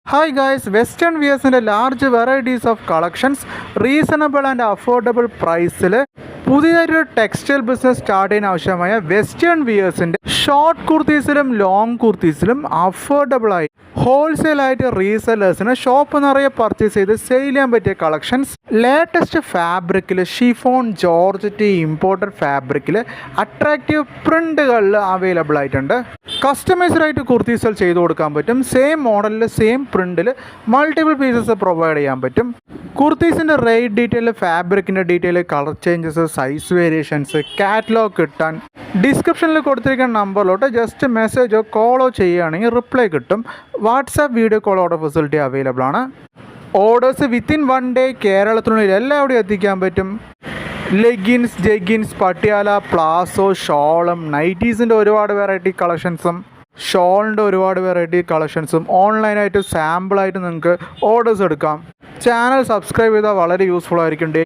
Hi guys, Western Wears in a large varieties of collections, reasonable and affordable price. പുതിയൊരു textile business start ചെയ്യാൻ ആവശ്യമായ western വിയേഴ്സിൻ്റെ short കുർത്തീസിലും long കുർത്തീസിലും അഫോർഡബിളായി ഹോൾസെയിലായിട്ട് റീസെല്ലേഴ്സിന് ഷോപ്പ് നിറയെ പർച്ചേസ് ചെയ്ത് സെയിൽ ചെയ്യാൻ പറ്റിയ കളക്ഷൻസ് ലേറ്റസ്റ്റ് ഫാബ്രിക്കിൽ ഷിഫോൺ ജോർജറ്റ് ഇമ്പോർട്ടഡ് ഫാബ്രിക്കിൽ അട്രാക്റ്റീവ് പ്രിൻ്റുകളിൽ അവൈലബിൾ ആയിട്ടുണ്ട്. കസ്റ്റമൈസ്ഡായിട്ട് കുർത്തീസുകൾ ചെയ്തു കൊടുക്കാൻ പറ്റും. സെയിം മോഡലിൽ സെയിം പ്രിൻറ്റിൽ മൾട്ടിപ്പിൾ പീസസ് പ്രൊവൈഡ് ചെയ്യാൻ പറ്റും. കുർത്തീസിൻ്റെ റേറ്റ് ഡീറ്റെയിൽ, ഫാബ്രിക്കിൻ്റെ detail, colour changes, size variations, catalogue കിട്ടാൻ ഡിസ്ക്രിപ്ഷനിൽ കൊടുത്തിരിക്കുന്ന നമ്പറിലോട്ട് ജസ്റ്റ് മെസ്സേജോ കോളോ ചെയ്യുകയാണെങ്കിൽ റിപ്ലൈ കിട്ടും. WhatsApp video call order facility available ആണ്. ഓർഡേഴ്സ് വിത്തിൻ 1 ഡേ കേരളത്തിനുള്ളിൽ എല്ലാവിടെയും എത്തിക്കാൻ പറ്റും. ലെഗിൻസ്, ജെഗിൻസ്, പട്ടിയാല, പ്ലാസോ, ഷോളും നൈറ്റീസിൻ്റെ ഒരുപാട് വെറൈറ്റി കളക്ഷൻസും ഷോളിൻ്റെ ഒരുപാട് വെറൈറ്റി കളക്ഷൻസും ഓൺലൈനായിട്ട് സാമ്പിളായിട്ട് നിങ്ങൾക്ക് ഓർഡേഴ്സ് എടുക്കാം. ചാനൽ സബ്സ്ക്രൈബ് ചെയ്താൽ വളരെ യൂസ്ഫുൾ ആയിരിക്കും.